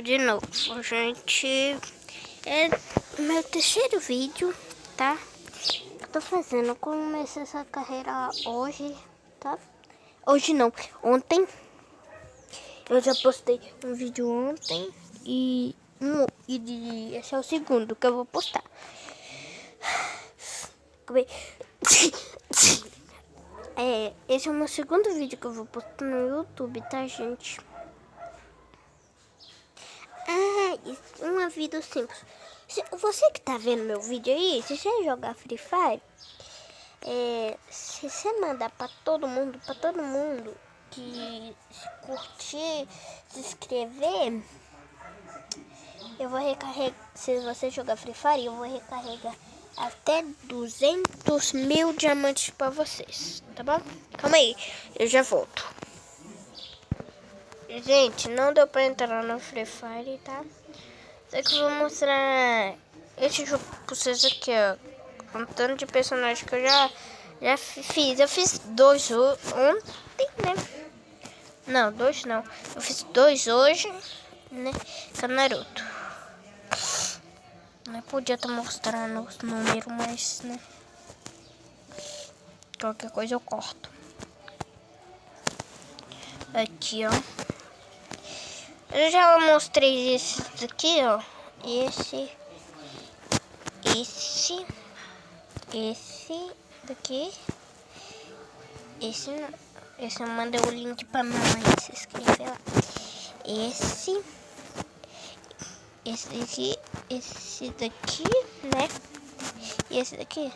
De novo, gente, é meu terceiro vídeo, tá? Eu tô fazendo, eu comecei essa carreira hoje, tá? Hoje não, ontem. Eu já postei um vídeo ontem e esse é o segundo que eu vou postar. Esse é o meu segundo vídeo que eu vou postar no YouTube, tá, gente? Uma vida simples. Você que tá vendo meu vídeo aí, se você jogar Free Fire, se você mandar pra todo mundo que se curtir, se inscrever, eu vou recarregar. Se você jogar Free Fire, eu vou recarregar até 200 mil diamantes pra vocês, tá bom? Calma aí, eu já volto. Gente, não deu pra entrar no Free Fire, tá? Só que eu vou mostrar esse jogo pra vocês aqui, ó. Um tanto de personagens que eu já fiz. Eu fiz dois ontem, né? Não, dois não. Eu fiz dois hoje, né? Com a Naruto. Não podia estar mostrando os números, mas, né? Qualquer coisa eu corto. Aqui, ó. Eu já mostrei esses aqui, ó. Esse daqui. Esse eu mandei o link pra mamãe se inscrever lá. Esse daqui, né? E esse daqui.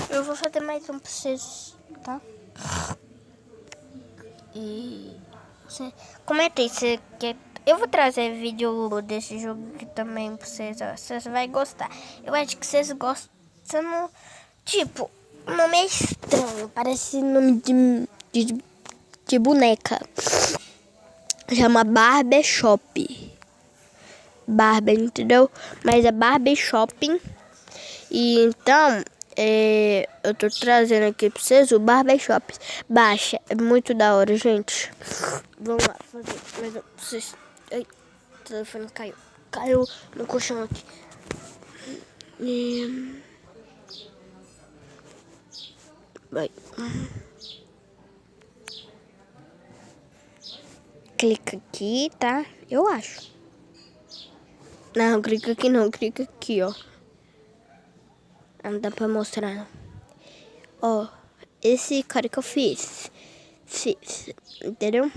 Eu vou fazer mais um pra vocês, tá? E você comenta aí se quer. Eu vou trazer vídeo desse jogo aqui também pra vocês, ó. Vocês vão gostar. Eu acho que vocês gostam. Tipo, o nome é estranho. Parece nome de boneca. Chama Barbie Shop. Barbie, entendeu? Mas é Barbie Shopping. E então, eu tô trazendo aqui pra vocês o Barbie Shop. Baixa, é muito da hora, gente. Vamos lá, fazer mais um pra vocês. Ai, o telefone caiu. Caiu no colchão aqui. Vai. Clica aqui, tá? Eu acho. Não, clica aqui não, clica aqui, ó. Não dá pra mostrar, não. Ó, esse cara que eu fiz, entendeu?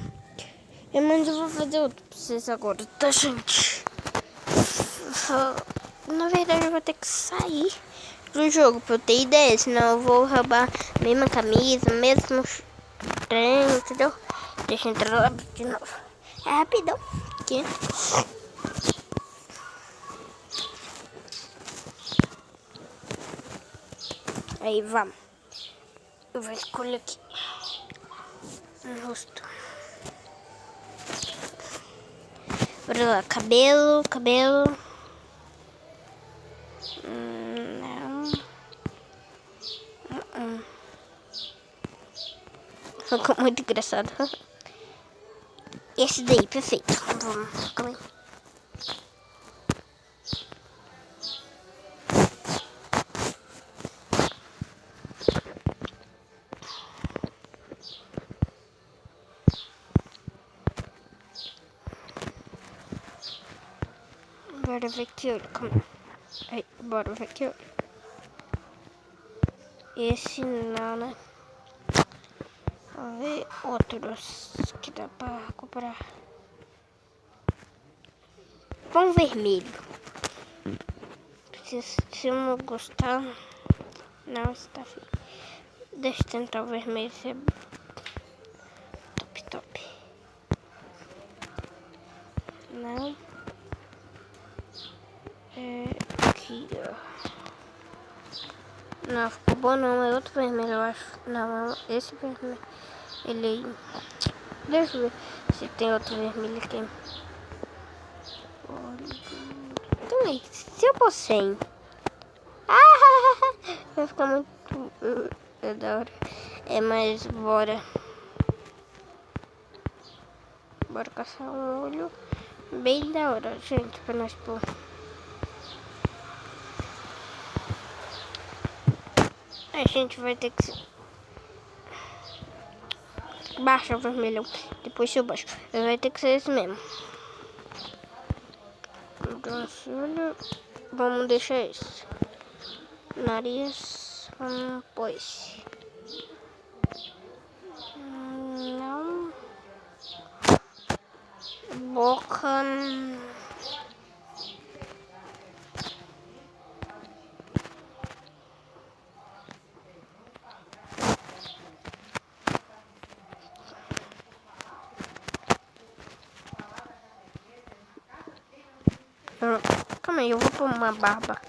Mas eu vou fazer outro pra vocês agora, tá, gente? Na verdade, eu vou ter que sair do jogo pra eu ter ideia, senão eu vou roubar a mesma camisa, mesmo trem, entendeu? Deixa eu entrar lá de novo. É rapidão. Aqui. Aí, vamos. Eu vou escolher aqui. No rosto. Bora lá. Cabelo. Não. Ficou muito engraçado. Esse daí, perfeito. Vamos. Calma aí. Bora ver que olho. Aí, bora ver que olho. Esse não, né? Vamos ver outros que dá pra comprar. Vamos vermelho. Se eu não gostar. Não, está feio. Deixa eu tentar o vermelho. Se é top. Não. Aqui, ó. Não, ficou bom não. É outro vermelho, eu acho. Não, esse vermelho. Ele aí. Deixa eu ver se tem outro vermelho aqui. Então aí, se eu pôr 100. Vai ficar muito da hora. Mas bora. Bora caçar um olho bem da hora, gente, pra nós pôr. A gente vai ter que baixar o vermelhão. Depois eu baixo. Vai ter que ser esse mesmo. Vamos deixar esse. Nariz. Vamos pôr esse. Não. Boca. Calma aí, eu vou pôr uma barba.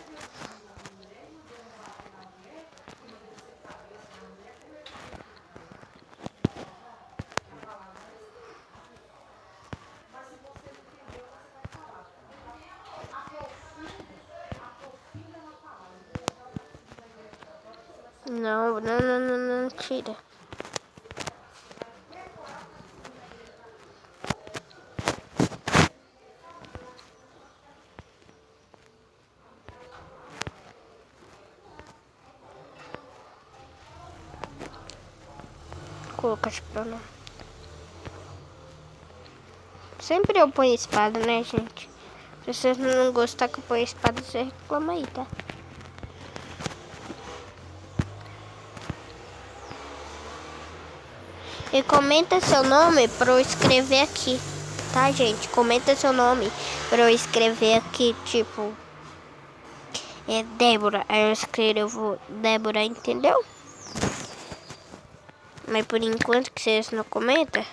Não, tira. Colocar espada. Sempre eu ponho espada, né, gente? Se vocês não gostar que eu ponha espada, você reclama aí, tá? E comenta seu nome pra eu escrever aqui, tá, gente? Comenta seu nome pra eu escrever aqui, tipo... É Débora, aí eu escrevo Débora, entendeu? Mas por enquanto que vocês não comentam,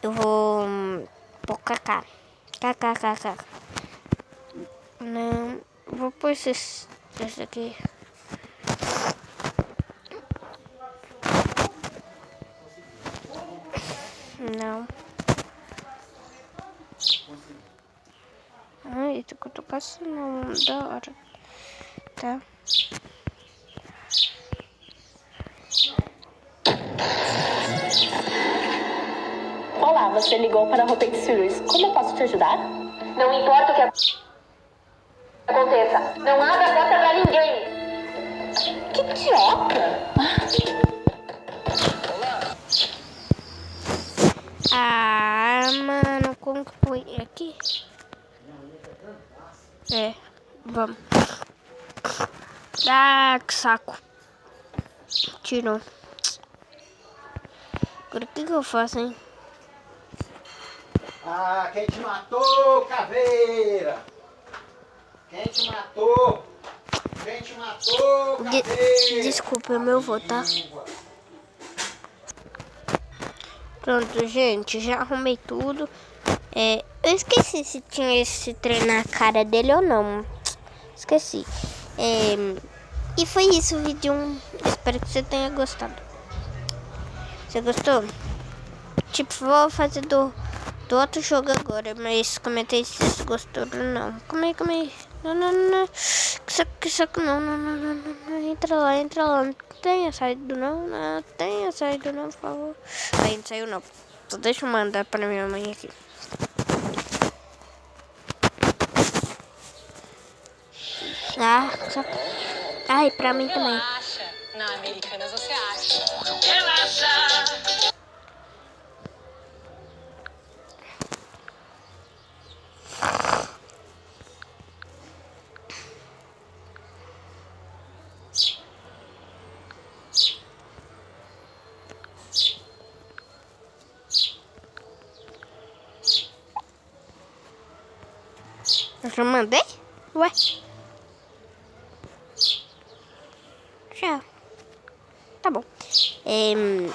eu vou pôr KK. KKKK. Não, vou pôr esse aqui. Não. Ai, eu tô caçando da hora. Tá? Olá, você ligou para a Rotate Series. Como eu posso te ajudar? Não importa o que aconteça. Não abra a porta para ninguém. Que idiota! Ah, mano, como que foi aqui? Vamos. Ah, que saco. Tirou. Agora o que eu faço, hein? Ah, quem te matou, caveira? Quem te matou? Quem te matou, caveira? Desculpa, é meu vô, tá? Pronto, gente, já arrumei tudo. Eu esqueci se tinha esse trem na cara dele ou não. Esqueci. E foi isso o vídeo. Espero que você tenha gostado. Você gostou? Tipo, vou fazer do outro jogo agora, mas comentei se você gostou ou não. Calma aí. Não. Que saco, não. Entra lá. Não tenha saído não, por favor. Aí, não saiu não. Só deixa eu mandar pra minha mãe aqui. Ah, saco. Ai, pra mim também. Relaxa. Na Americanas você acha. Relaxa. Eu já mandei? Ué? Já. Tá bom.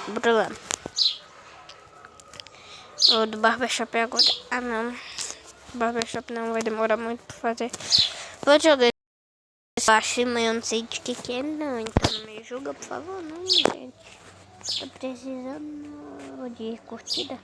Bora lá. O do barbershop é agora. Ah, não. Barbershop não vai demorar muito pra fazer. Vou jogar baixo, mas eu não sei de que é, não. Então não me julga, por favor, não, gente. Tô precisando de curtida.